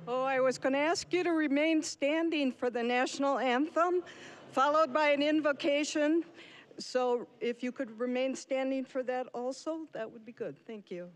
Oh, I was going to ask you to remain standing for the national anthem, followed by an invocation. So if you could remain standing for that also, that would be good. Thank you.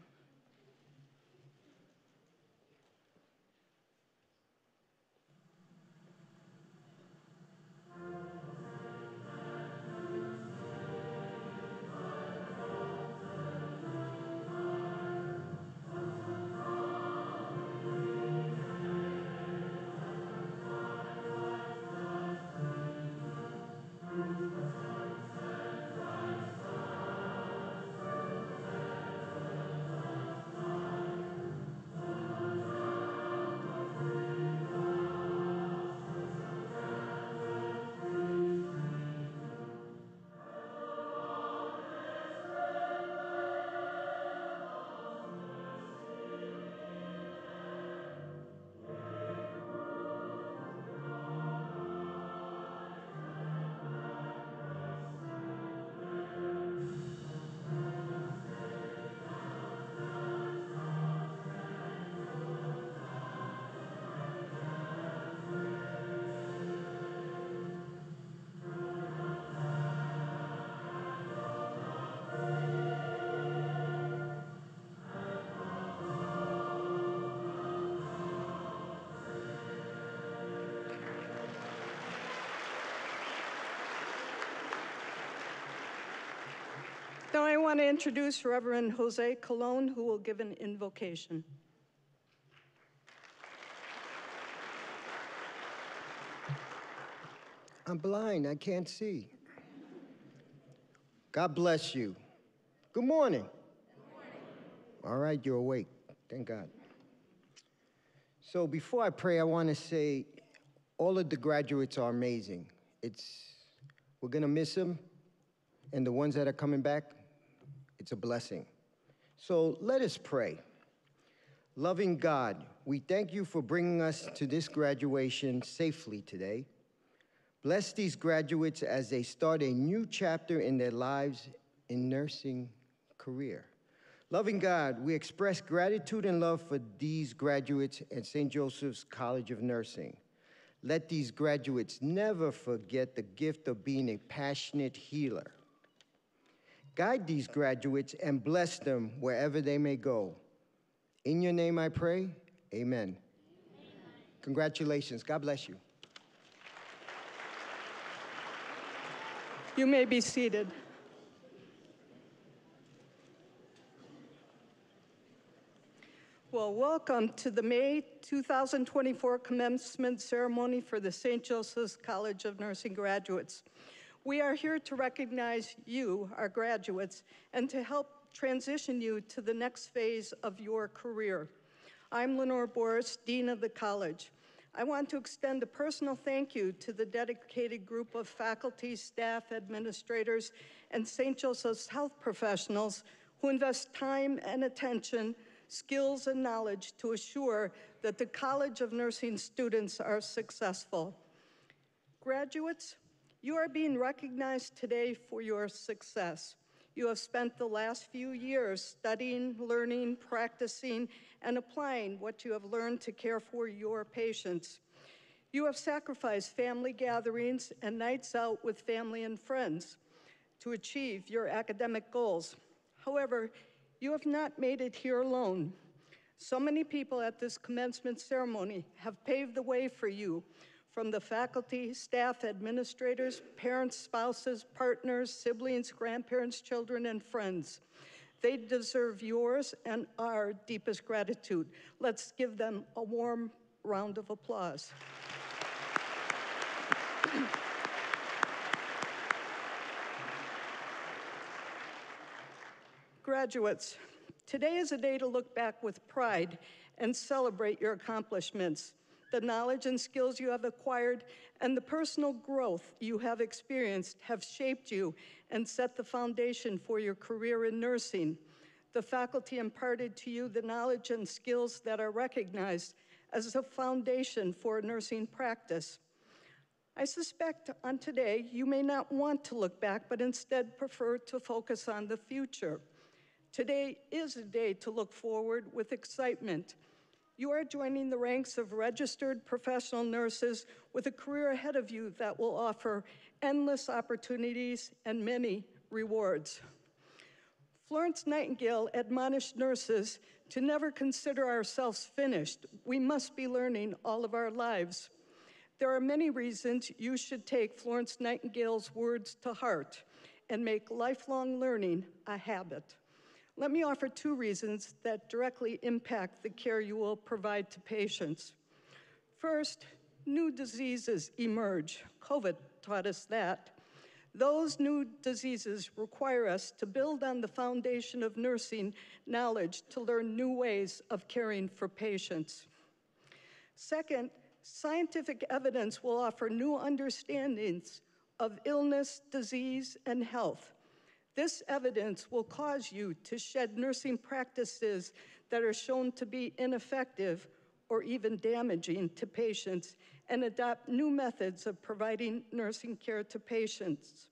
Now I want to introduce Reverend Jose Colon, who will give an invocation. I'm blind, I can't see. God bless you. Good morning. Good morning. All right, you're awake. Thank God. So before I pray, I want to say all of the graduates are amazing. We're going to miss them, and the ones that are coming back, it's a blessing. So let us pray. Loving God, we thank you for bringing us to this graduation safely today. Bless these graduates as they start a new chapter in their lives in nursing career. Loving God, we express gratitude and love for these graduates at St. Joseph's College of Nursing. Let these graduates never forget the gift of being a passionate healer. Guide these graduates and bless them wherever they may go. In your name I pray, amen. Congratulations, God bless you. You may be seated. Well, welcome to the May 2024 commencement ceremony for the St. Joseph's College of Nursing graduates. We are here to recognize you, our graduates, and to help transition you to the next phase of your career. I'm Lenore Boris, Dean of the college. I want to extend a personal thank you to the dedicated group of faculty, staff, administrators, and St. Joseph's health professionals who invest time and attention, skills, and knowledge to assure that the College of Nursing students are successful. Graduates, you are being recognized today for your success. You have spent the last few years studying, learning, practicing, and applying what you have learned to care for your patients. You have sacrificed family gatherings and nights out with family and friends to achieve your academic goals. However, you have not made it here alone. So many people at this commencement ceremony have paved the way for you, from the faculty, staff, administrators, parents, spouses, partners, siblings, grandparents, children, and friends. They deserve yours and our deepest gratitude. Let's give them a warm round of applause. Graduates, today is a day to look back with pride and celebrate your accomplishments. The knowledge and skills you have acquired and the personal growth you have experienced have shaped you and set the foundation for your career in nursing. The faculty imparted to you the knowledge and skills that are recognized as a foundation for nursing practice. I suspect on today you may not want to look back, but instead prefer to focus on the future. Today is a day to look forward with excitement. You are joining the ranks of registered professional nurses with a career ahead of you that will offer endless opportunities and many rewards. Florence Nightingale admonished nurses to never consider ourselves finished. We must be learning all of our lives. There are many reasons you should take Florence Nightingale's words to heart and make lifelong learning a habit. Let me offer 2 reasons that directly impact the care you will provide to patients. First, new diseases emerge. COVID taught us that. Those new diseases require us to build on the foundation of nursing knowledge to learn new ways of caring for patients. Second, scientific evidence will offer new understandings of illness, disease, and health. This evidence will cause you to shed nursing practices that are shown to be ineffective or even damaging to patients and adopt new methods of providing nursing care to patients.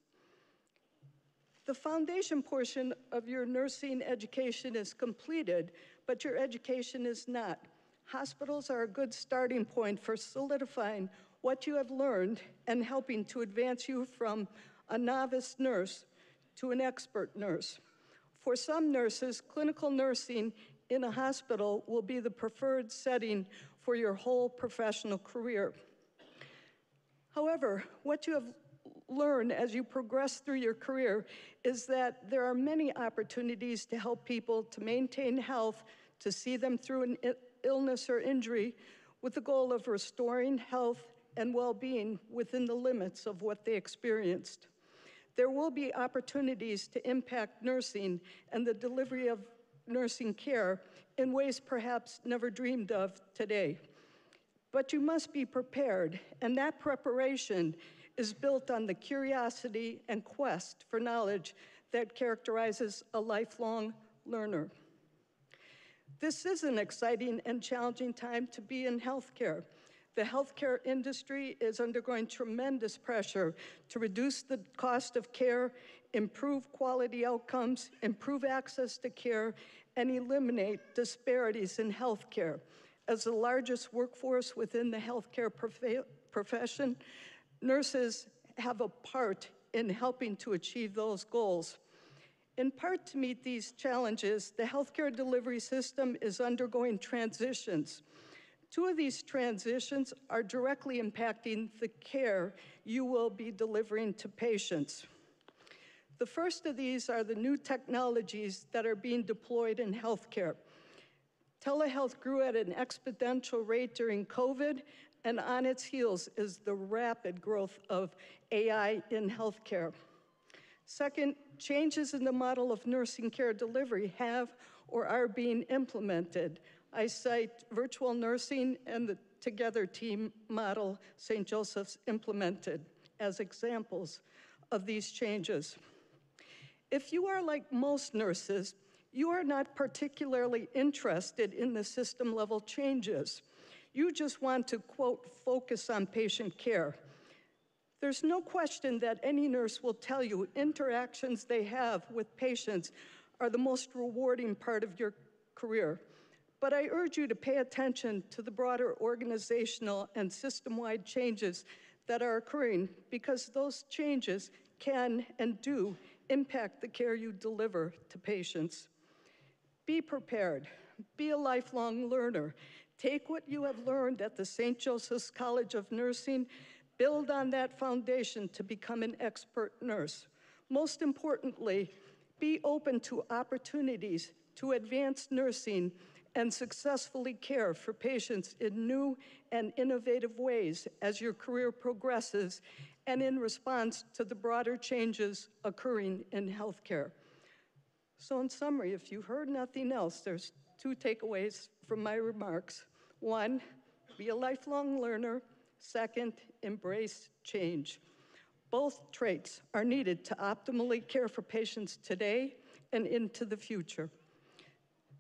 The foundation portion of your nursing education is completed, but your education is not. Hospitals are a good starting point for solidifying what you have learned and helping to advance you from a novice nurse to an expert nurse. For some nurses, clinical nursing in a hospital will be the preferred setting for your whole professional career. However, what you have learned as you progress through your career is that there are many opportunities to help people to maintain health, to see them through an illness or injury with the goal of restoring health and well-being within the limits of what they experienced. There will be opportunities to impact nursing and the delivery of nursing care in ways perhaps never dreamed of today. But you must be prepared, and that preparation is built on the curiosity and quest for knowledge that characterizes a lifelong learner. This is an exciting and challenging time to be in healthcare. The healthcare industry is undergoing tremendous pressure to reduce the cost of care, improve quality outcomes, improve access to care, and eliminate disparities in healthcare. As the largest workforce within the healthcare profession, nurses have a part in helping to achieve those goals. In part to meet these challenges, the healthcare delivery system is undergoing transitions. 2 of these transitions are directly impacting the care you will be delivering to patients. The first of these are the new technologies that are being deployed in healthcare. Telehealth grew at an exponential rate during COVID, and on its heels is the rapid growth of AI in healthcare. Second, changes in the model of nursing care delivery have or are being implemented. I cite virtual nursing and the Together team model St. Joseph's implemented as examples of these changes. If you are like most nurses, you are not particularly interested in the system-level changes. You just want to, quote, focus on patient care. There's no question that any nurse will tell you interactions they have with patients are the most rewarding part of your career. But I urge you to pay attention to the broader organizational and system-wide changes that are occurring, because those changes can and do impact the care you deliver to patients. Be prepared. Be a lifelong learner. Take what you have learned at the St. Joseph's College of Nursing, build on that foundation to become an expert nurse. Most importantly, be open to opportunities to advance nursing and successfully care for patients in new and innovative ways as your career progresses and in response to the broader changes occurring in healthcare. So in summary, if you heard nothing else, there's 2 takeaways from my remarks. 1, be a lifelong learner. 2nd, embrace change. Both traits are needed to optimally care for patients today and into the future.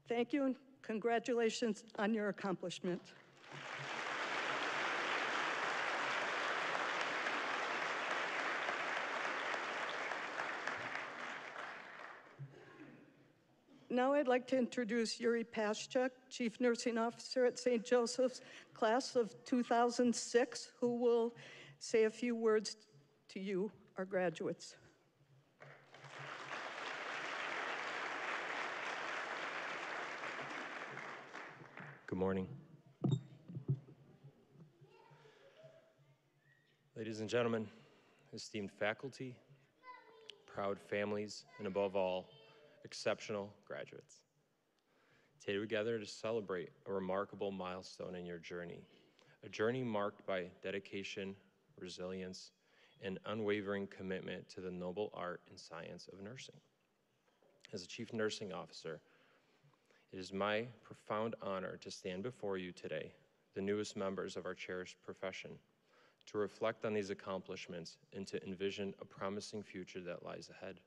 Thank you, and congratulations on your accomplishment. Now I'd like to introduce Yuri Paschuk, Chief Nursing Officer at St. Joseph's, class of 2006, who will say a few words to you, our graduates. Good morning. Ladies and gentlemen, esteemed faculty, proud families, and above all, exceptional graduates. Today we gather to celebrate a remarkable milestone in your journey, a journey marked by dedication, resilience, and unwavering commitment to the noble art and science of nursing. As a Chief Nursing Officer, it is my profound honor to stand before you today, the newest members of our cherished profession, to reflect on these accomplishments and to envision a promising future that lies ahead.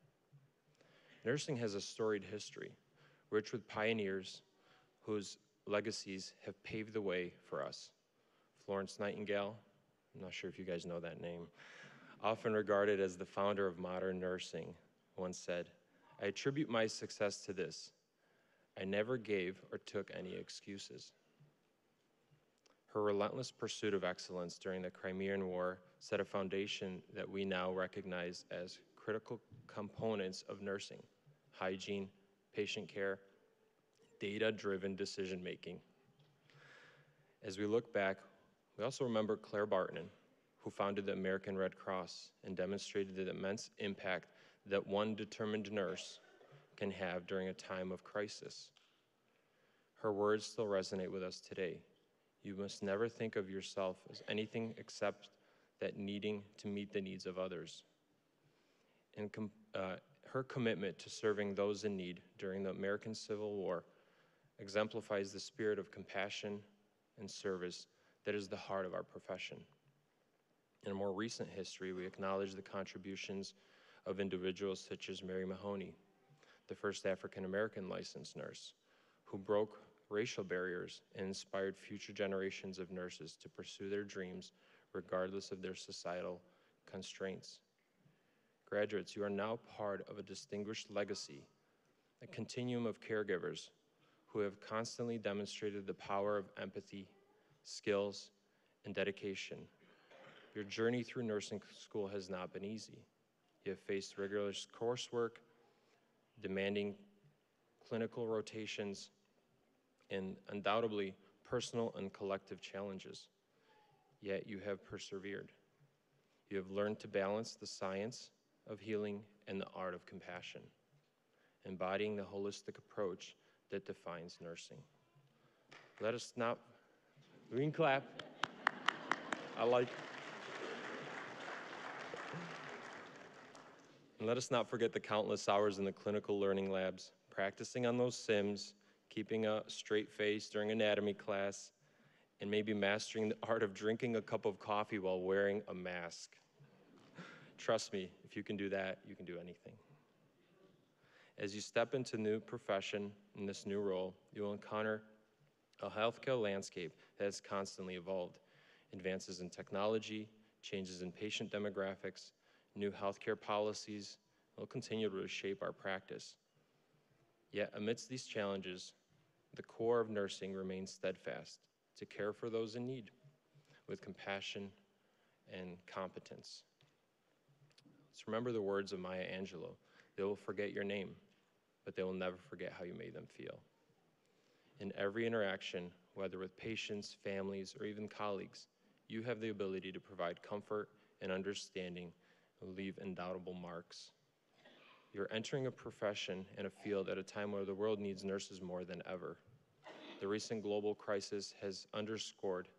Nursing has a storied history, rich with pioneers whose legacies have paved the way for us. Florence Nightingale, I'm not sure if you guys know that name, often regarded as the founder of modern nursing, once said, "I attribute my success to this. I never gave or took any excuses." Her relentless pursuit of excellence during the Crimean War set a foundation that we now recognize as critical components of nursing: hygiene, patient care, data-driven decision-making. As we look back, we also remember Claire Barton, who founded the American Red Cross and demonstrated the immense impact that one determined nurse can have during a time of crisis. Her words still resonate with us today. You must never think of yourself as anything except that needing to meet the needs of others. And her commitment to serving those in need during the American Civil War exemplifies the spirit of compassion and service that is the heart of our profession. In a more recent history, we acknowledge the contributions of individuals such as Mary Mahoney, the first African-American licensed nurse, who broke racial barriers and inspired future generations of nurses to pursue their dreams regardless of their societal constraints. Graduates, you are now part of a distinguished legacy, a continuum of caregivers who have constantly demonstrated the power of empathy, skills, and dedication. Your journey through nursing school has not been easy. You have faced rigorous coursework, demanding clinical rotations, and undoubtedly personal and collective challenges. Yet you have persevered. You have learned to balance the science of healing and the art of compassion, embodying the holistic approach that defines nursing. Let us not, we can clap. I like it. And let us not forget the countless hours in the clinical learning labs, practicing on those sims, keeping a straight face during anatomy class, and maybe mastering the art of drinking a cup of coffee while wearing a mask. Trust me, if you can do that, you can do anything. As you step into new profession in this new role, you will encounter a healthcare landscape that has constantly evolved. Advances in technology, changes in patient demographics, new healthcare policies will continue to shape our practice. Yet amidst these challenges, the core of nursing remains steadfast: to care for those in need with compassion and competence. Let's remember the words of Maya Angelou: "They will forget your name, but they will never forget how you made them feel." In every interaction, whether with patients, families, or even colleagues, you have the ability to provide comfort and understanding and leave indelible marks. You're entering a profession and a field at a time where the world needs nurses more than ever. The recent global crisis has underscored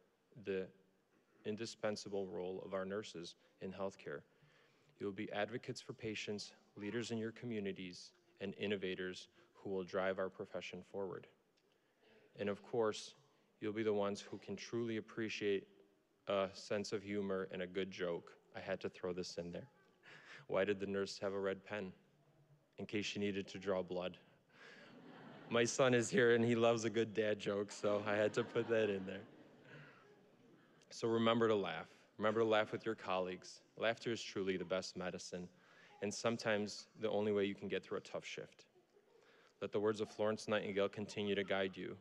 the indispensable role of our nurses in healthcare. You will be advocates for patients, leaders in your communities, and innovators who will drive our profession forward. And of course, you'll be the ones who can truly appreciate a sense of humor and a good joke. I had to throw this in there. Why did the nurse have a red pen? In case she needed to draw blood. My son is here and he loves a good dad joke, so I had to put that in there. So remember to laugh. Remember to laugh with your colleagues. Laughter is truly the best medicine, and sometimes the only way you can get through a tough shift. Let the words of Florence Nightingale continue to guide you.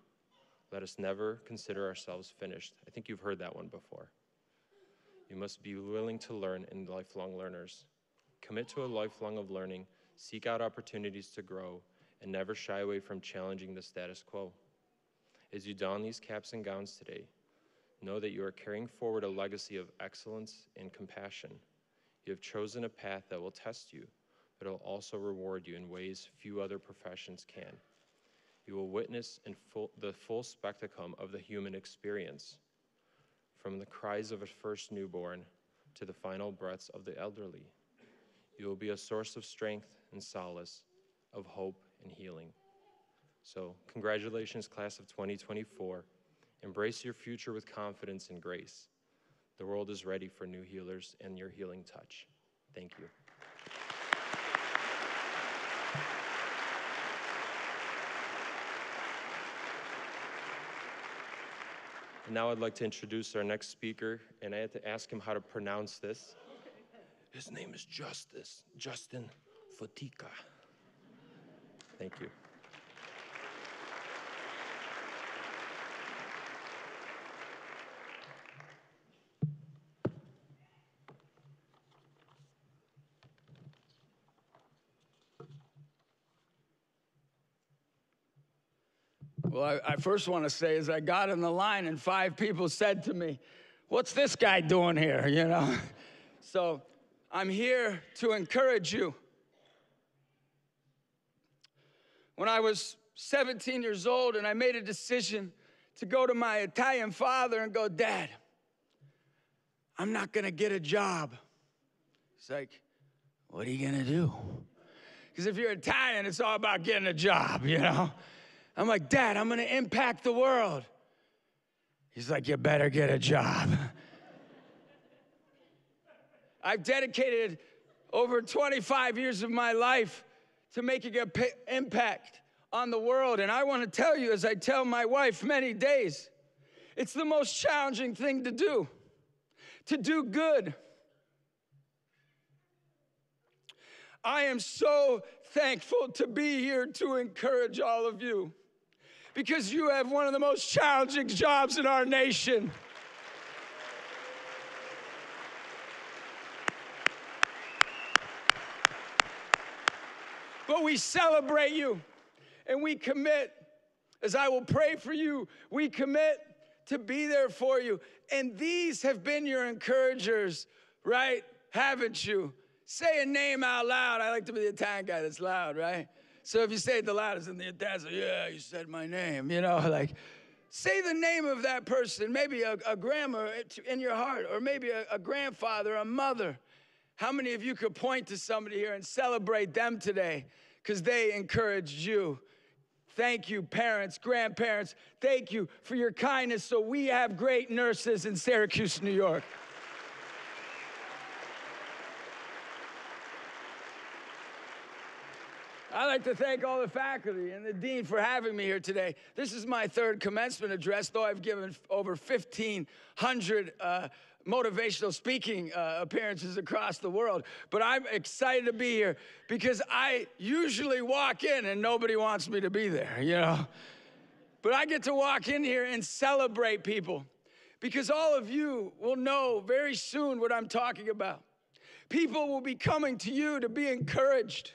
Let us never consider ourselves finished. I think you've heard that one before. You must be willing to learn and lifelong learners. Commit to a lifelong of learning, seek out opportunities to grow, and never shy away from challenging the status quo. As you don these caps and gowns today, know that you are carrying forward a legacy of excellence and compassion. You have chosen a path that will test you, but it will also reward you in ways few other professions can. You will witness the full spectrum of the human experience, from the cries of a first newborn to the final breaths of the elderly. You will be a source of strength and solace, of hope and healing. So, congratulations, class of 2024. Embrace your future with confidence and grace. The world is ready for new healers and your healing touch. Thank you. And now I'd like to introduce our next speaker, and I had to ask him how to pronounce this. His name is Justin Fotica. Thank you. Well, I first want to say is I got in the line and 5 people said to me, "What's this guy doing here?" You know? So I'm here to encourage you. When I was 17 years old and I made a decision to go to my Italian father and go, "Dad, I'm not going to get a job." He's like, "What are you going to do?" Because if you're Italian, it's all about getting a job, you know? I'm like, "Dad, I'm going to impact the world." He's like, "You better get a job." I've dedicated over 25 years of my life to making an impact on the world. And I want to tell you, as I tell my wife many days, it's the most challenging thing to do good. I am so thankful to be here to encourage all of you, because you have one of the most challenging jobs in our nation. But we celebrate you, and we commit, as I will pray for you, we commit to be there for you. And these have been your encouragers, right? Haven't you? Say a name out loud. I like to be the Italian guy that's loud, right? So if you say it the loudest, and the Italian's like, "Yeah, you said my name," you know, like, say the name of that person, maybe a grandma in your heart, or maybe a grandfather, a mother. How many of you could point to somebody here and celebrate them today because they encouraged you? Thank you, parents, grandparents. Thank you for your kindness so we have great nurses in Syracuse, New York. I'd like to thank all the faculty and the dean for having me here today. This is my 3rd commencement address, though I've given over 1,500 motivational speaking appearances across the world. But I'm excited to be here because I usually walk in and nobody wants me to be there, you know? But I get to walk in here and celebrate people, because all of you will know very soon what I'm talking about. People will be coming to you to be encouraged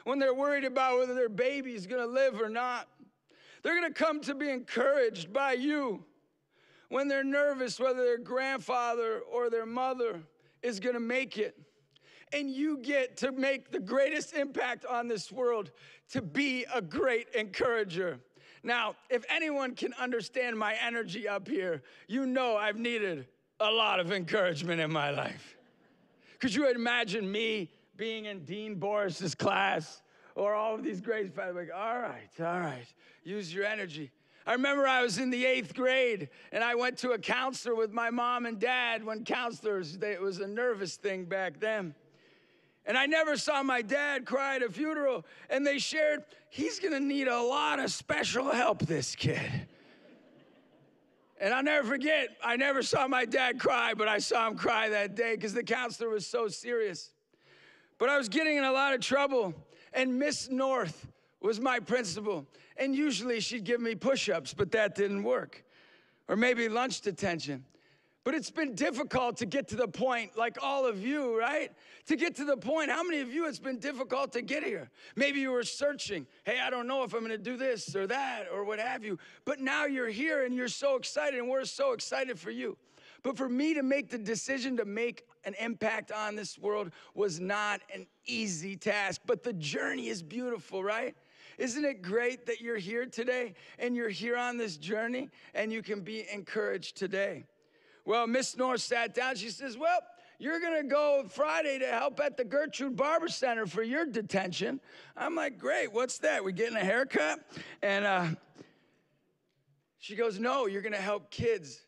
when they're worried about whether their baby's going to live or not. They're going to come to be encouraged by you when they're nervous whether their grandfather or their mother is going to make it. And you get to make the greatest impact on this world, to be a great encourager. Now, if anyone can understand my energy up here, you know I've needed a lot of encouragement in my life. Could you imagine me being in Dean Boris's class, or all of these grades, like, all right, use your energy. I remember I was in the 8th grade, and I went to a counselor with my mom and dad. When counselors, it was a nervous thing back then. And I never saw my dad cry at a funeral, and they shared, he's gonna need a lot of special help, this kid. And I'll never forget, I never saw my dad cry, but I saw him cry that day because the counselor was so serious. But I was getting in a lot of trouble. And Miss North was my principal. And usually she'd give me push-ups, but that didn't work. Or maybe lunch detention. But it's been difficult to get to the point, like all of you, right? To get to the point, how many of you it's been difficult to get here? Maybe you were searching, hey, I don't know if I'm gonna do this or that or what have you. But now you're here and you're so excited, and we're so excited for you. But for me to make the decision to make an impact on this world was not an easy task. But the journey is beautiful, right? Isn't it great that you're here today and you're here on this journey and you can be encouraged today? Well, Miss North sat down. She says, well, you're going to go Friday to help at the Gertrude Barber Center for your detention. I'm like, great, what's that? We getting a haircut? And she goes, no, you're going to help kids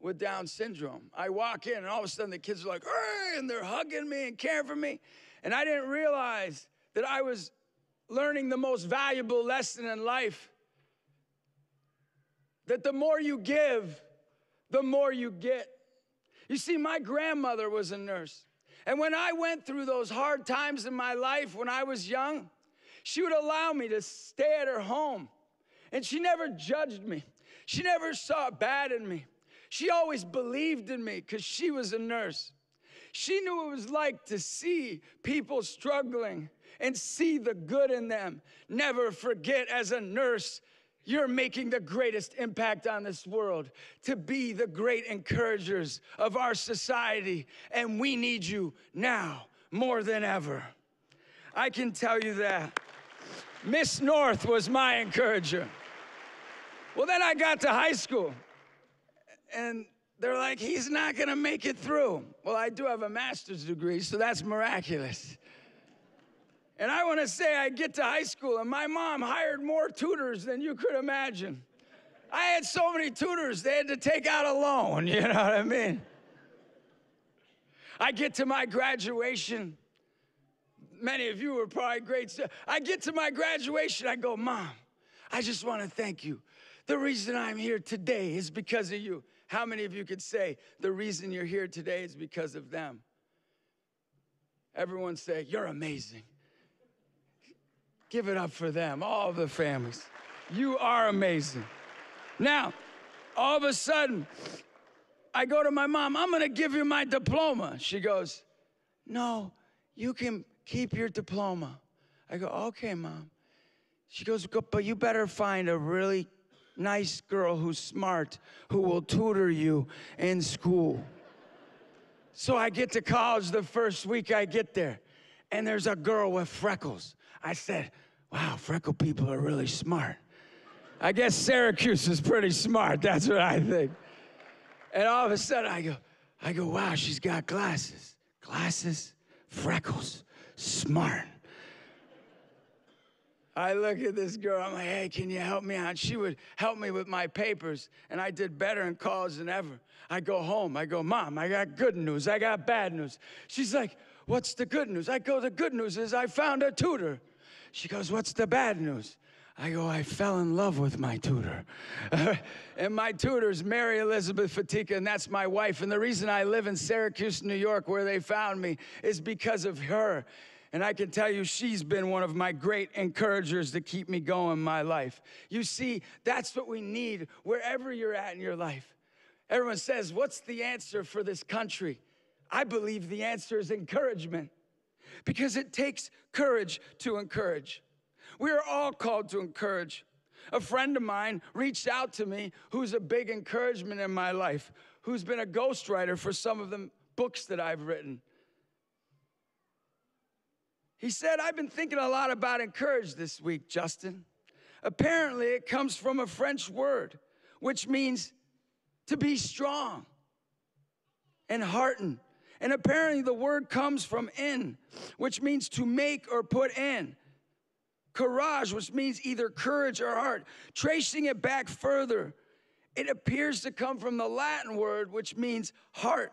with Down syndrome. I walk in, and all of a sudden the kids are like, hey, and they're hugging me and caring for me. And I didn't realize that I was learning the most valuable lesson in life. That the more you give, the more you get. You see, my grandmother was a nurse. And when I went through those hard times in my life when I was young, she would allow me to stay at her home. And she never judged me. She never saw bad in me. She always believed in me because she was a nurse. She knew what it was like to see people struggling and see the good in them. Never forget, as a nurse, you're making the greatest impact on this world to be the great encouragers of our society, and we need you now more than ever. I can tell you that. Miss North was my encourager. Well, then I got to high school, and they're like, he's not gonna make it through. Well, I do have a master's degree, so that's miraculous. And I want to say I get to high school, and my mom hired more tutors than you could imagine. I had so many tutors, they had to take out a loan, you know what I mean? I get to my graduation. Many of you were probably great. I get to my graduation, I go, Mom, I just want to thank you. The reason I'm here today is because of you. How many of you could say the reason you're here today is because of them? Everyone say, you're amazing. Give it up for them, all the families. You are amazing. Now, all of a sudden, I go to my mom, I'm gonna give you my diploma. She goes, no, you can keep your diploma. I go, okay, Mom. She goes, but you better find a really nice girl who's smart, who will tutor you in school. So I get to college the first week I get there, and there's a girl with freckles. I said, wow, freckle people are really smart. I guess Syracuse is pretty smart, that's what I think. And all of a sudden I go, wow, she's got glasses. Glasses, freckles, smart. I look at this girl, I'm like, hey, can you help me out? She would help me with my papers, and I did better in college than ever. I go home, I go, Mom, I got good news, I got bad news. She's like, what's the good news? I go, the good news is I found a tutor. She goes, what's the bad news? I go, I fell in love with my tutor. And my tutor's Mary Elizabeth Fatika, and that's my wife. And the reason I live in Syracuse, New York, where they found me, is because of her. And I can tell you, she's been one of my great encouragers to keep me going in my life. You see, that's what we need wherever you're at in your life. Everyone says, what's the answer for this country? I believe the answer is encouragement, because it takes courage to encourage. We are all called to encourage. A friend of mine reached out to me who's a big encouragement in my life, who's been a ghostwriter for some of the books that I've written. He said, I've been thinking a lot about encourage this week, Justin. Apparently, it comes from a French word, which means to be strong and heartened. And apparently, the word comes from in, which means to make or put in. Courage, which means either courage or heart. Tracing it back further, it appears to come from the Latin word, which means heart.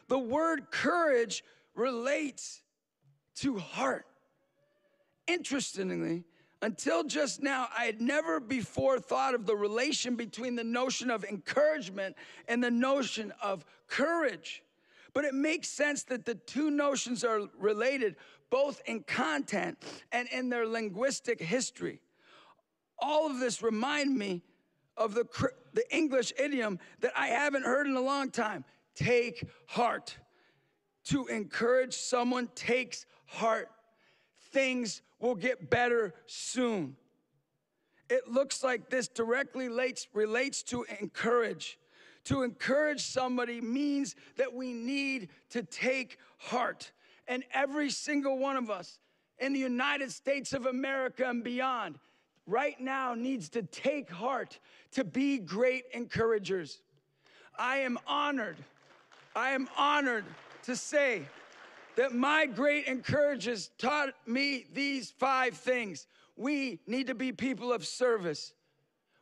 The word courage relates to heart. Interestingly, until just now, I had never before thought of the relation between the notion of encouragement and the notion of courage. But it makes sense that the two notions are related, both in content and in their linguistic history. All of this remind me of the English idiom that I haven't heard in a long time. Take heart. To encourage someone takes heart. Things will get better soon. It looks like this directly relates to encourage. To encourage somebody means that we need to take heart. And every single one of us in the United States of America and beyond right now needs to take heart to be great encouragers. I am honored to say that my great encouragers taught me these 5 things. We need to be people of service.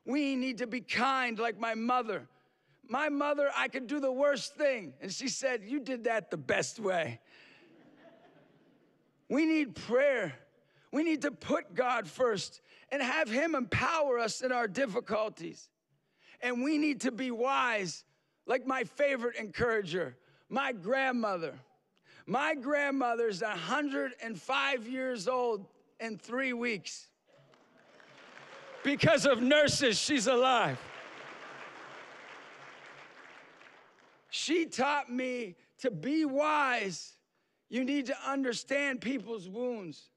We need to be kind like my mother. My mother, I could do the worst thing, and she said, you did that the best way. We need prayer. We need to put God first and have him empower us in our difficulties. And we need to be wise, like my favorite encourager, my grandmother. My grandmother's 105 years old in 3 weeks. Because of nurses, she's alive. She taught me to be wise. You need to understand people's wounds.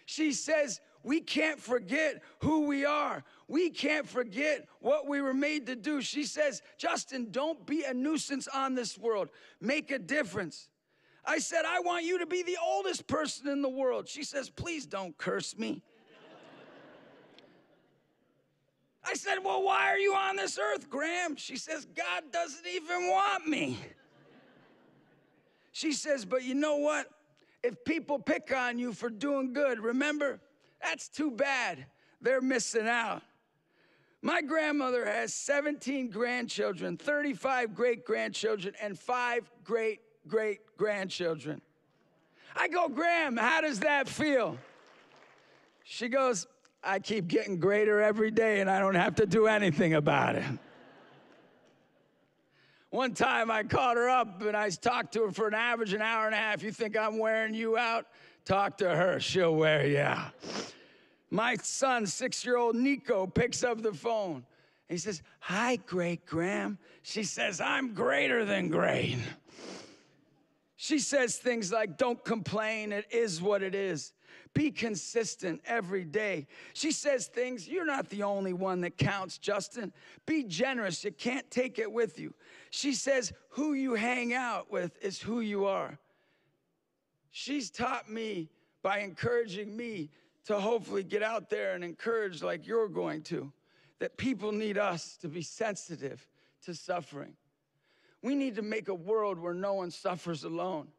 She says, we can't forget who we are. We can't forget what we were made to do. She says, Justin, don't be a nuisance on this world. Make a difference. I said, I want you to be the oldest person in the world. She says, please don't curse me. I said, well, why are you on this earth, Graham? She says, God doesn't even want me. She says, but you know what? If people pick on you for doing good, remember, that's too bad. They're missing out. My grandmother has 17 grandchildren, 35 great-grandchildren, and 5 great-great-grandchildren. I go, Graham, how does that feel? She goes, I keep getting greater every day, and I don't have to do anything about it. One time I called her up, and I talked to her for an average an hour and a half. You think I'm wearing you out? Talk to her. She'll wear you out. My son, 6-year-old Nico, picks up the phone. He says, hi, Great Graham. She says, I'm greater than great. She says things like, don't complain. It is what it is. Be consistent every day. She says things, you're not the only one that counts, Justin. Be generous. You can't take it with you. She says, who you hang out with is who you are. She's taught me by encouraging me to hopefully get out there and encourage like you're going to, that people need us to be sensitive to suffering. We need to make a world where no one suffers alone,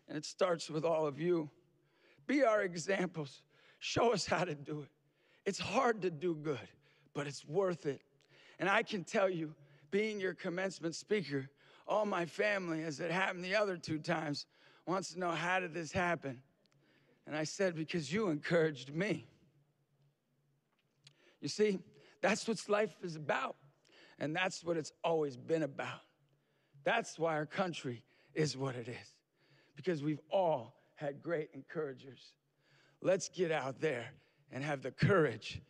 and it starts with all of you. Be our examples. Show us how to do it. It's hard to do good, but it's worth it. And I can tell you, being your commencement speaker, all my family, as it happened the other 2 times, wants to know, how did this happen? And I said, because you encouraged me. You see, that's what life is about. And that's what it's always been about. That's why our country is what it is. Because we've all had great encouragers. Let's get out there and have the courage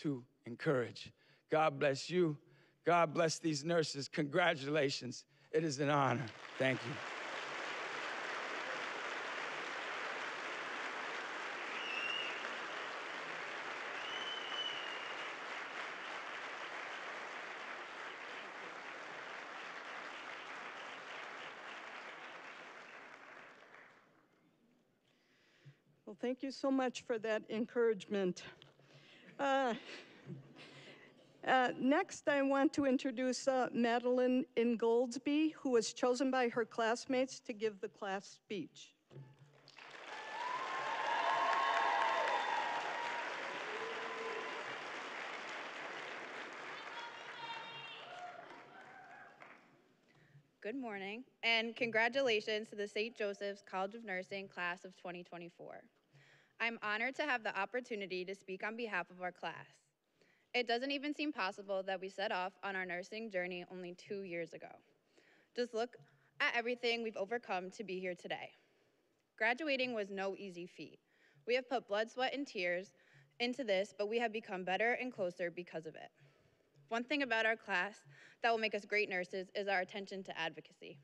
to encourage. God bless you. God bless these nurses. Congratulations. It is an honor. Thank you. Well, thank you so much for that encouragement. Next, I want to introduce Madeline Ingoldsby, who was chosen by her classmates to give the class speech. Good morning, and congratulations to the St. Joseph's College of Nursing class of 2024. I'm honored to have the opportunity to speak on behalf of our class. It doesn't even seem possible that we set off on our nursing journey only 2 years ago. Just look at everything we've overcome to be here today. Graduating was no easy feat. We have put blood, sweat, and tears into this, but we have become better and closer because of it. One thing about our class that will make us great nurses is our attention to advocacy.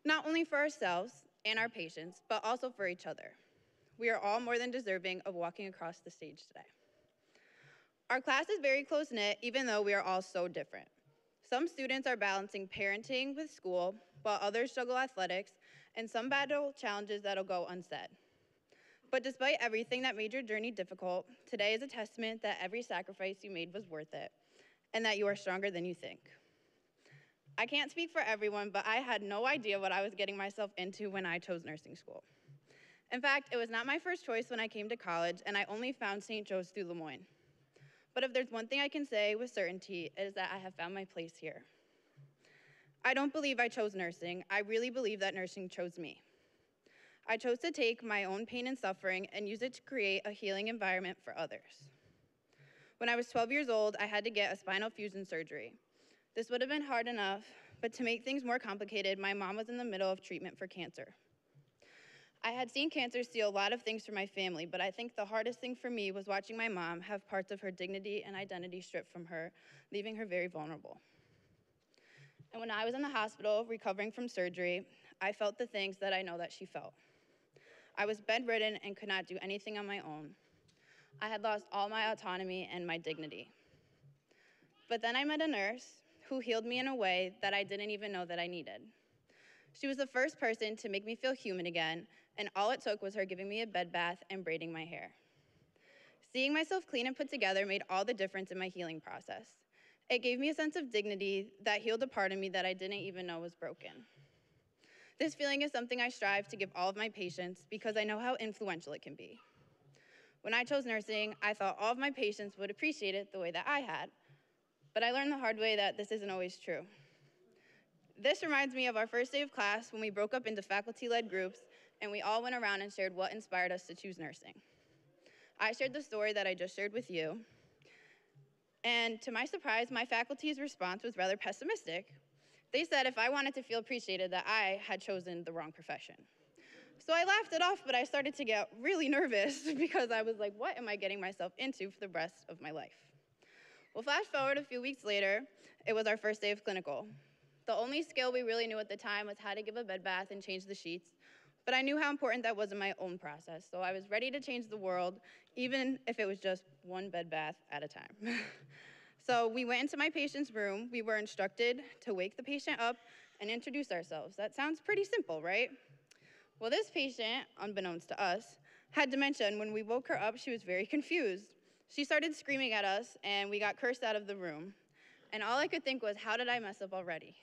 Not only for ourselves and our patients, but also for each other. We are all more than deserving of walking across the stage today. Our class is very close-knit, even though we are all so different. Some students are balancing parenting with school, while others juggle athletics, and some battle challenges that'll go unsaid. But despite everything that made your journey difficult, today is a testament that every sacrifice you made was worth it, and that you are stronger than you think. I can't speak for everyone, but I had no idea what I was getting myself into when I chose nursing school. In fact, it was not my first choice when I came to college, and I only found St. Joe's through Lemoyne. But if there's one thing I can say with certainty, it is that I have found my place here. I don't believe I chose nursing. I really believe that nursing chose me. I chose to take my own pain and suffering and use it to create a healing environment for others. When I was 12 years old, I had to get a spinal fusion surgery. This would have been hard enough, but to make things more complicated, my mom was in the middle of treatment for cancer. I had seen cancer steal a lot of things from my family, but I think the hardest thing for me was watching my mom have parts of her dignity and identity stripped from her, leaving her very vulnerable. And when I was in the hospital recovering from surgery, I felt the things that I know that she felt. I was bedridden and could not do anything on my own. I had lost all my autonomy and my dignity. But then I met a nurse who healed me in a way that I didn't even know that I needed. She was the first person to make me feel human again, and all it took was her giving me a bed bath and braiding my hair. Seeing myself clean and put together made all the difference in my healing process. It gave me a sense of dignity that healed a part of me that I didn't even know was broken. This feeling is something I strive to give all of my patients because I know how influential it can be. When I chose nursing, I thought all of my patients would appreciate it the way that I had, but I learned the hard way that this isn't always true. This reminds me of our first day of class when we broke up into faculty-led groups and we all went around and shared what inspired us to choose nursing. I shared the story that I just shared with you, and to my surprise, my faculty's response was rather pessimistic. They said if I wanted to feel appreciated that I had chosen the wrong profession. So I laughed it off, but I started to get really nervous because I was like, what am I getting myself into for the rest of my life? Well, flash forward a few weeks later, it was our first day of clinical. The only skill we really knew at the time was how to give a bed bath and change the sheets, but I knew how important that was in my own process, so I was ready to change the world, even if it was just one bed bath at a time. So we went into my patient's room. We were instructed to wake the patient up and introduce ourselves. That sounds pretty simple, right? Well, this patient, unbeknownst to us, had dementia, and when we woke her up, she was very confused. She started screaming at us, and we got cursed out of the room. And all I could think was, how did I mess up already?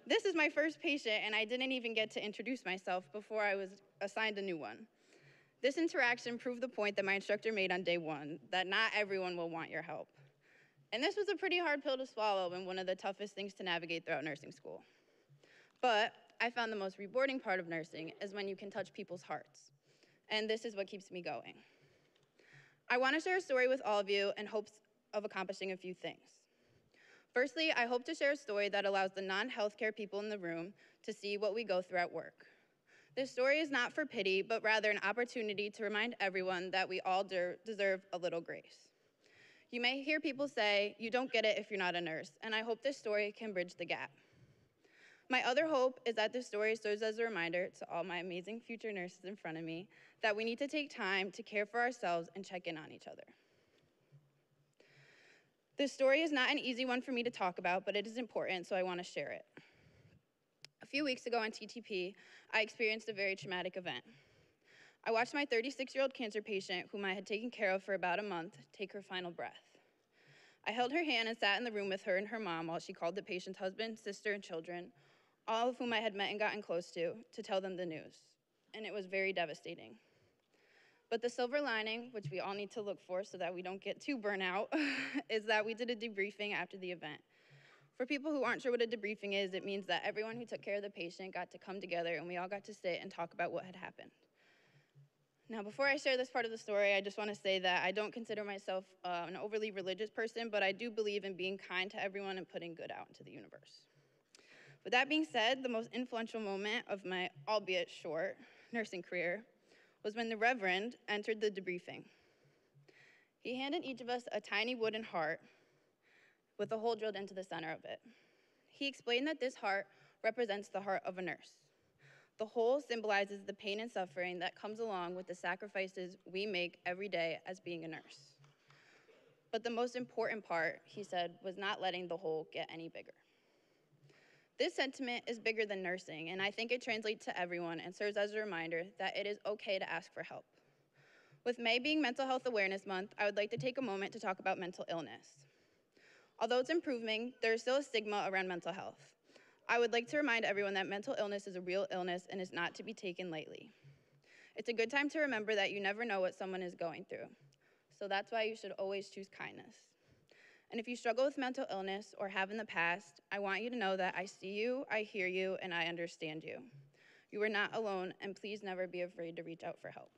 This is my first patient, and I didn't even get to introduce myself before I was assigned a new one. This interaction proved the point that my instructor made on day one, that not everyone will want your help. And this was a pretty hard pill to swallow and one of the toughest things to navigate throughout nursing school. But I found the most rewarding part of nursing is when you can touch people's hearts. And this is what keeps me going. I want to share a story with all of you in hopes of accomplishing a few things. Firstly, I hope to share a story that allows the non-healthcare people in the room to see what we go through at work. This story is not for pity, but rather an opportunity to remind everyone that we all deserve a little grace. You may hear people say, you don't get it if you're not a nurse, and I hope this story can bridge the gap. My other hope is that this story serves as a reminder to all my amazing future nurses in front of me that we need to take time to care for ourselves and check in on each other. This story is not an easy one for me to talk about, but it is important, so I want to share it. A few weeks ago on TTP, I experienced a very traumatic event. I watched my 36-year-old cancer patient, whom I had taken care of for about a month, take her final breath. I held her hand and sat in the room with her and her mom while she called the patient's husband, sister, and children, all of whom I had met and gotten close to tell them the news. And it was very devastating. But the silver lining, which we all need to look for so that we don't get too burnt out, is that we did a debriefing after the event. For people who aren't sure what a debriefing is, it means that everyone who took care of the patient got to come together and we all got to sit and talk about what had happened. Now, before I share this part of the story, I just want to say that I don't consider myself an overly religious person, but I do believe in being kind to everyone and putting good out into the universe. With that being said, the most influential moment of my, albeit short, nursing career was when the Reverend entered the debriefing. He handed each of us a tiny wooden heart with a hole drilled into the center of it. He explained that this heart represents the heart of a nurse. The hole symbolizes the pain and suffering that comes along with the sacrifices we make every day as being a nurse. But the most important part, he said, was not letting the hole get any bigger. This sentiment is bigger than nursing, and I think it translates to everyone and serves as a reminder that it is okay to ask for help. With May being Mental Health Awareness Month, I would like to take a moment to talk about mental illness. Although it's improving, there is still a stigma around mental health. I would like to remind everyone that mental illness is a real illness and is not to be taken lightly. It's a good time to remember that you never know what someone is going through. So that's why you should always choose kindness. And if you struggle with mental illness or have in the past, I want you to know that I see you, I hear you, and I understand you. You are not alone, and please never be afraid to reach out for help.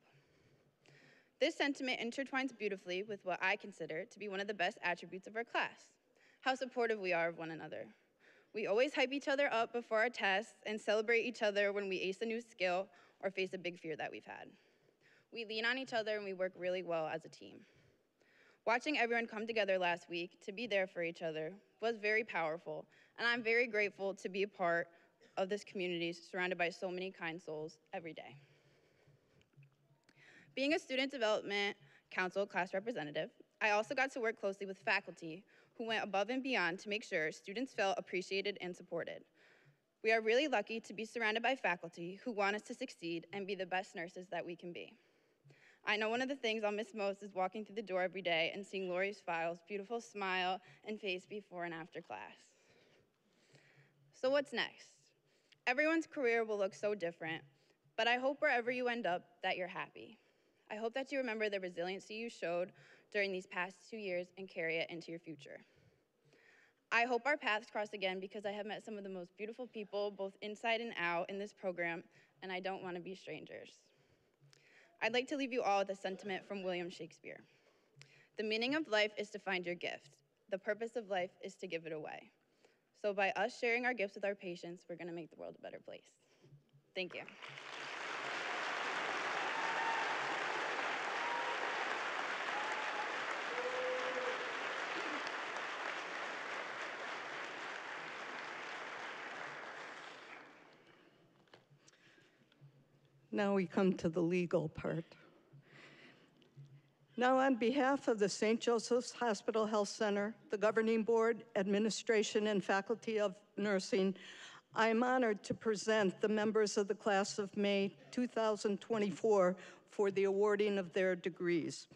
This sentiment intertwines beautifully with what I consider to be one of the best attributes of our class, how supportive we are of one another. We always hype each other up before our tests and celebrate each other when we ace a new skill or face a big fear that we've had. We lean on each other and we work really well as a team. Watching everyone come together last week to be there for each other was very powerful, and I'm very grateful to be a part of this community surrounded by so many kind souls every day. Being a Student Development Council class representative, I also got to work closely with faculty who went above and beyond to make sure students felt appreciated and supported. We are really lucky to be surrounded by faculty who want us to succeed and be the best nurses that we can be. I know one of the things I'll miss most is walking through the door every day and seeing Lori's Files' beautiful smile and face before and after class. So what's next? Everyone's career will look so different, but I hope wherever you end up that you're happy. I hope that you remember the resiliency you showed during these past 2 years and carry it into your future. I hope our paths cross again because I have met some of the most beautiful people, both inside and out, in this program, and I don't want to be strangers. I'd like to leave you all with a sentiment from William Shakespeare. The meaning of life is to find your gift. The purpose of life is to give it away. So by us sharing our gifts with our patients, we're going to make the world a better place. Thank you. Now we come to the legal part. Now, on behalf of the St. Joseph's Hospital Health Center, the governing board, administration, and faculty of nursing, I am honored to present the members of the class of May 2024 for the awarding of their degrees.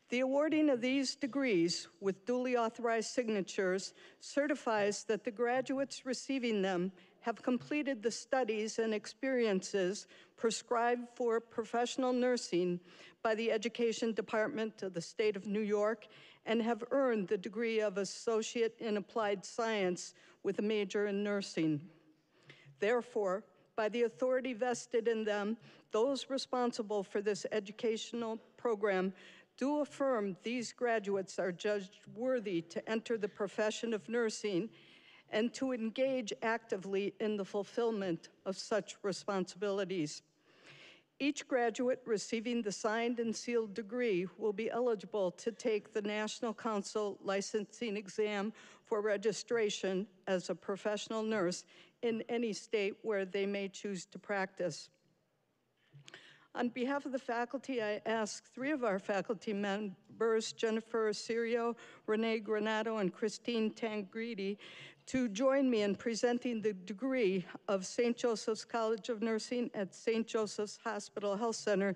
The awarding of these degrees with duly authorized signatures certifies that the graduates receiving them have completed the studies and experiences prescribed for professional nursing by the Education Department of the State of New York and have earned the degree of Associate in Applied Science with a major in nursing. Therefore, by the authority vested in them, those responsible for this educational program do affirm these graduates are judged worthy to enter the profession of nursing and to engage actively in the fulfillment of such responsibilities. Each graduate receiving the signed and sealed degree will be eligible to take the National Council licensing exam for registration as a professional nurse in any state where they may choose to practice. On behalf of the faculty, I ask 3 of our faculty members, Jennifer Sirio, Renee Granato, and Christine Tangridi, to join me in presenting the degree of St. Joseph's College of Nursing at St. Joseph's Hospital Health Center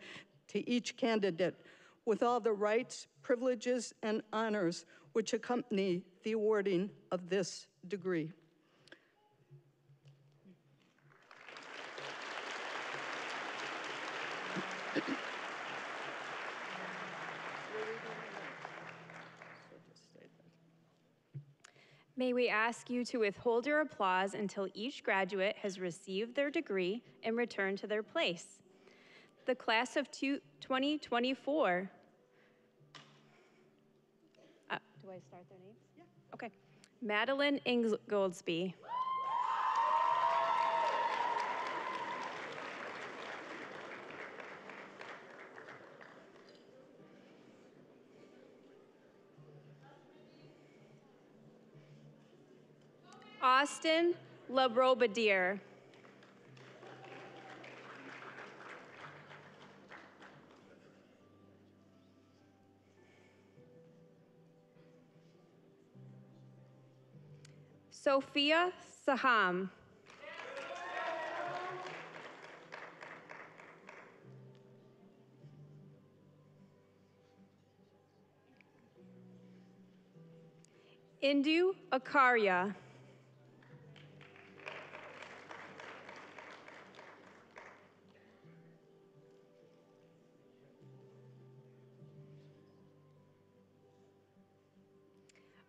to each candidate, with all the rights, privileges, and honors which accompany the awarding of this degree. May we ask you to withhold your applause until each graduate has received their degree and returned to their place. The class of 2024. Do I start their names? Yeah. Okay. Madeline Ingoldsby. Austin Labrobadier. Sophia Saham. Indu Akarya.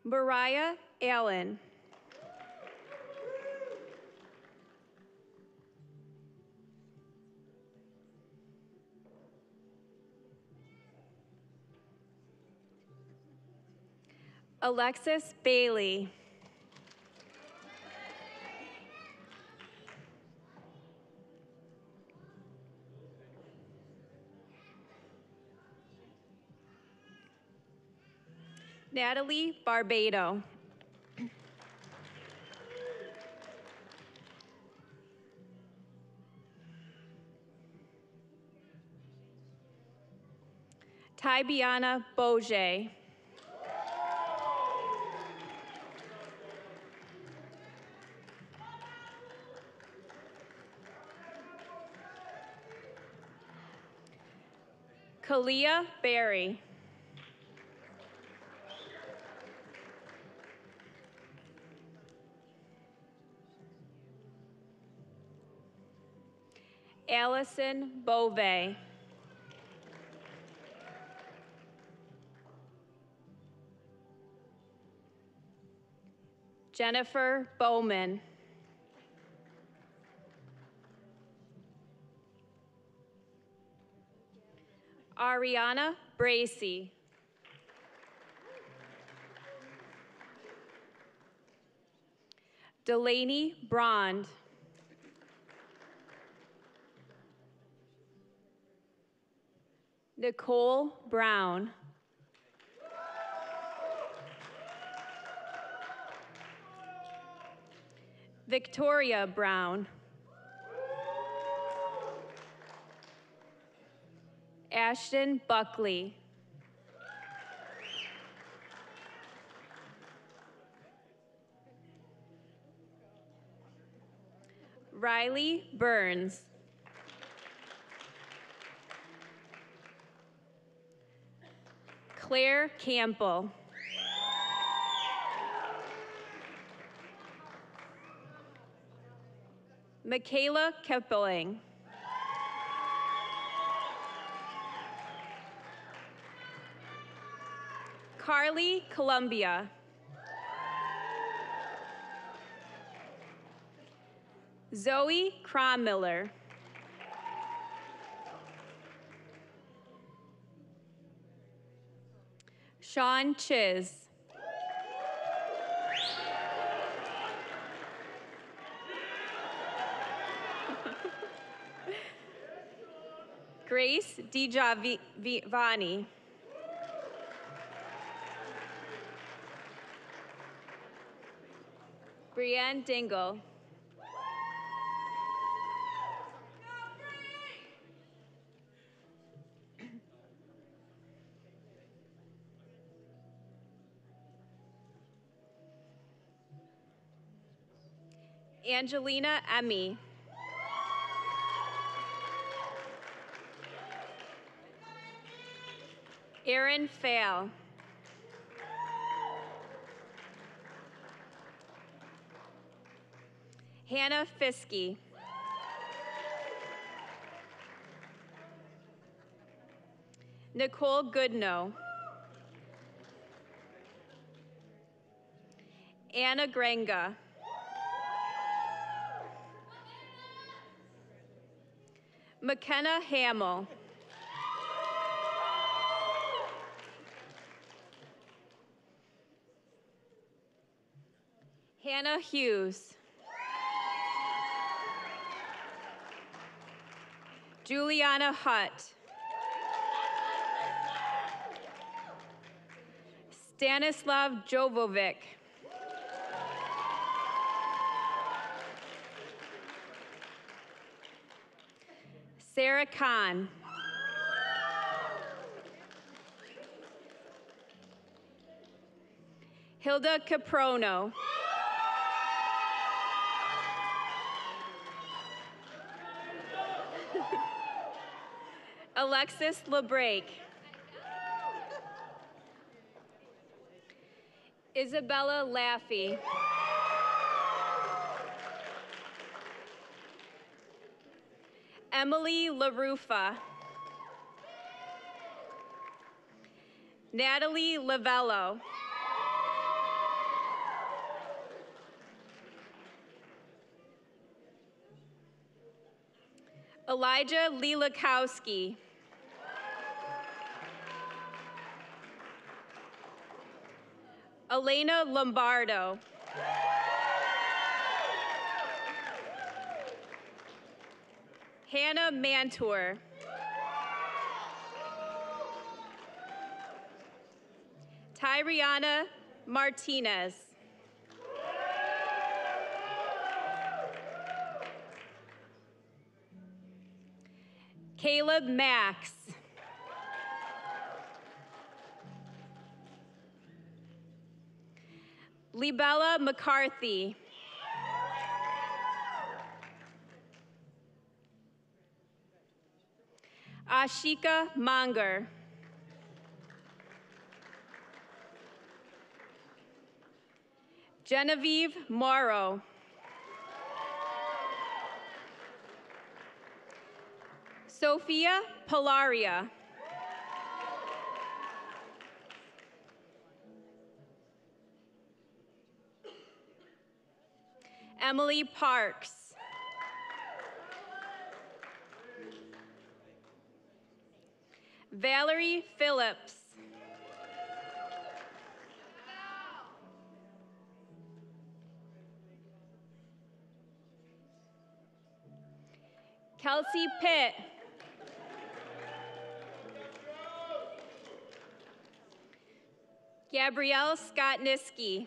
Mariah Allen. Alexis Bailey. Natalie Barbado. Tybiana Boje. Kalia Berry. Allison Bove. Jennifer Bowman. Ariana Bracy. Delaney Brond. Nicole Brown. Victoria Brown. Ashton Buckley. Riley Burns. Claire Campbell. Michaela Keppeling. Carly Columbia. Zoe Crommiller. Sean Chiz. Grace DiGiovanni. Brianne Dingle. Angelina Emmy. Erin Fail. Hannah Fiske. Nicole Goodnow. Anna Grenga. McKenna Hamill. Hannah Hughes. Juliana Hutt. Stanislav Jovovic. Sarah Kahn. Hilda Caprono. Alexis LeBrake. Isabella Laffey. Emily LaRufa. Natalie Lavello. Elijah Lilakowski. Elena Lombardo. Hannah Mantour. Tyriana Martinez. Caleb Max. Libella McCarthy. Ashika Manger. Genevieve Morrow. Sophia Pilaria. Emily Parks. Valerie Phillips. Kelsey Pitt. Gabrielle Scott Niski.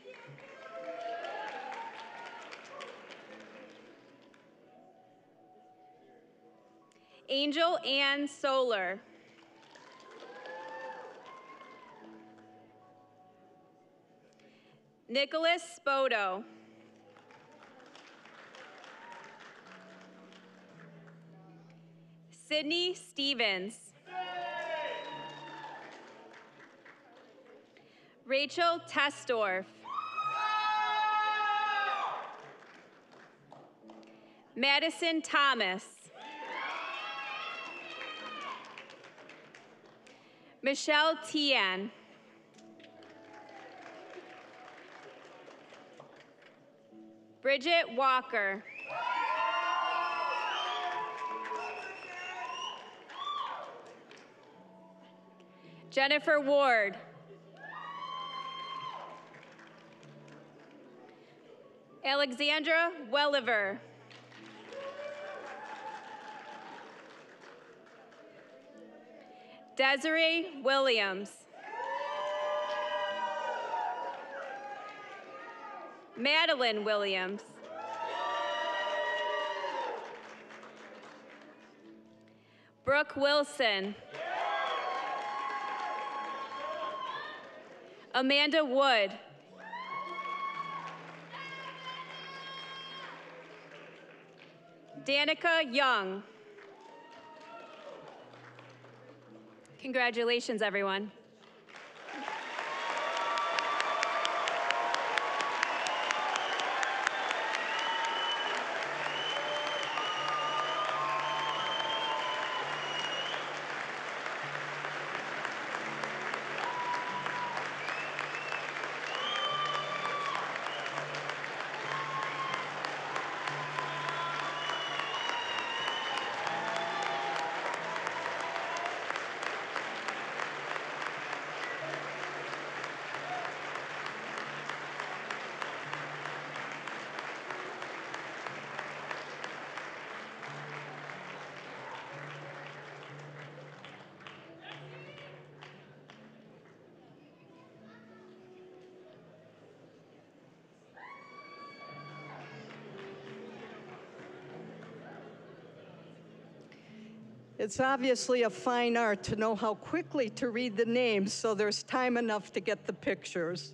Angel Ann Solar. Nicholas Spoto. Sydney Stevens. Rachel Tesdorf. Madison Thomas. Michelle Tian. Bridget Walker. Jennifer Ward. Alexandra Welliver. Desiree Williams. Madeline Williams. Brooke Wilson. Amanda Wood. Danica Young. Congratulations, everyone. It's obviously a fine art to know how quickly to read the names so there's time enough to get the pictures.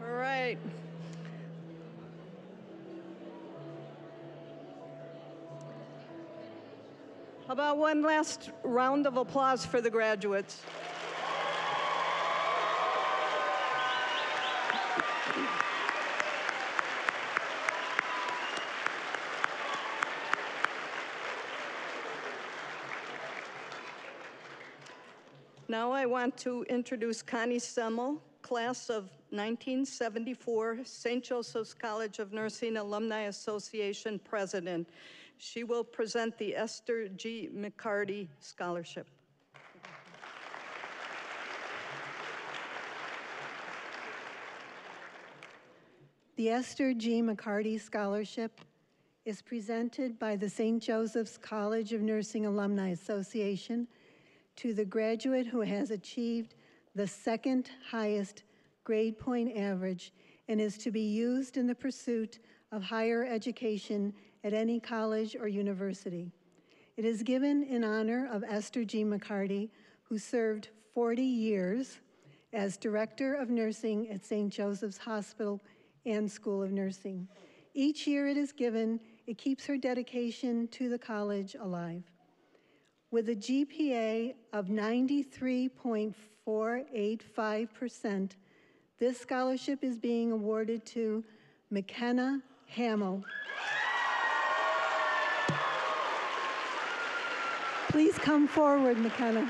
All right. How about one last round of applause for the graduates? Now I want to introduce Connie Semmel, class of 1974, St. Joseph's College of Nursing Alumni Association President. She will present the Esther G. McCarty Scholarship. The Esther G. McCarty Scholarship is presented by the St. Joseph's College of Nursing Alumni Association to the graduate who has achieved the second highest grade point average and is to be used in the pursuit of higher education at any college or university. It is given in honor of Esther G. McCarty, who served 40 years as Director of Nursing at St. Joseph's Hospital and School of Nursing. Each year it is given, it keeps her dedication to the college alive. With a GPA of 93.485%, this scholarship is being awarded to McKenna Hamill. Please come forward, McKenna.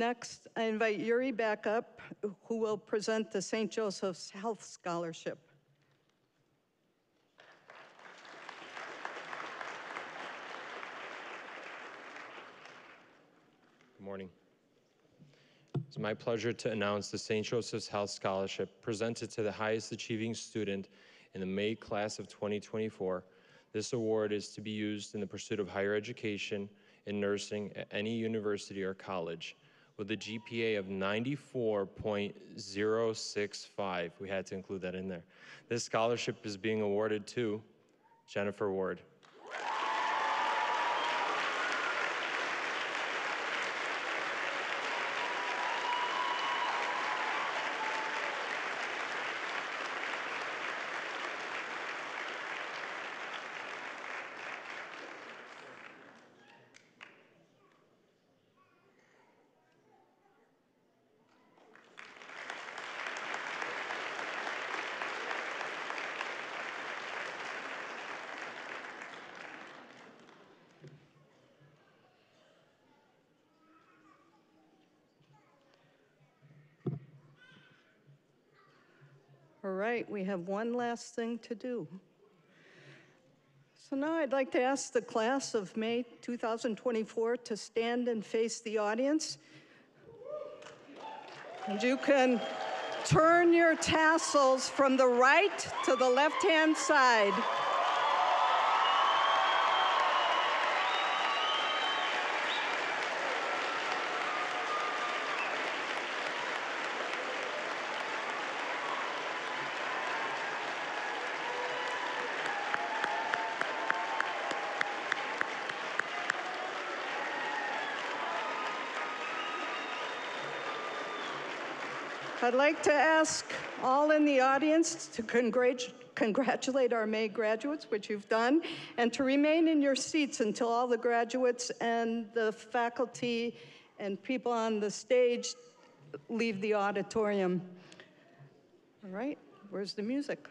Next, I invite Yuri back up, who will present the St. Joseph's Health Scholarship. Good morning. It's my pleasure to announce the St. Joseph's Health Scholarship presented to the highest achieving student in the May class of 2024. This award is to be used in the pursuit of higher education in nursing at any university or college. With a GPA of 94.065, we had to include that in there. This scholarship is being awarded to Jennifer Ward. All right, we have one last thing to do. So now I'd like to ask the class of May 2024 to stand and face the audience. And you can turn your tassels from the right to the left-hand side. I'd like to ask all in the audience to congratulate our May graduates, which you've done, and to remain in your seats until all the graduates and the faculty and people on the stage leave the auditorium. All right, where's the music?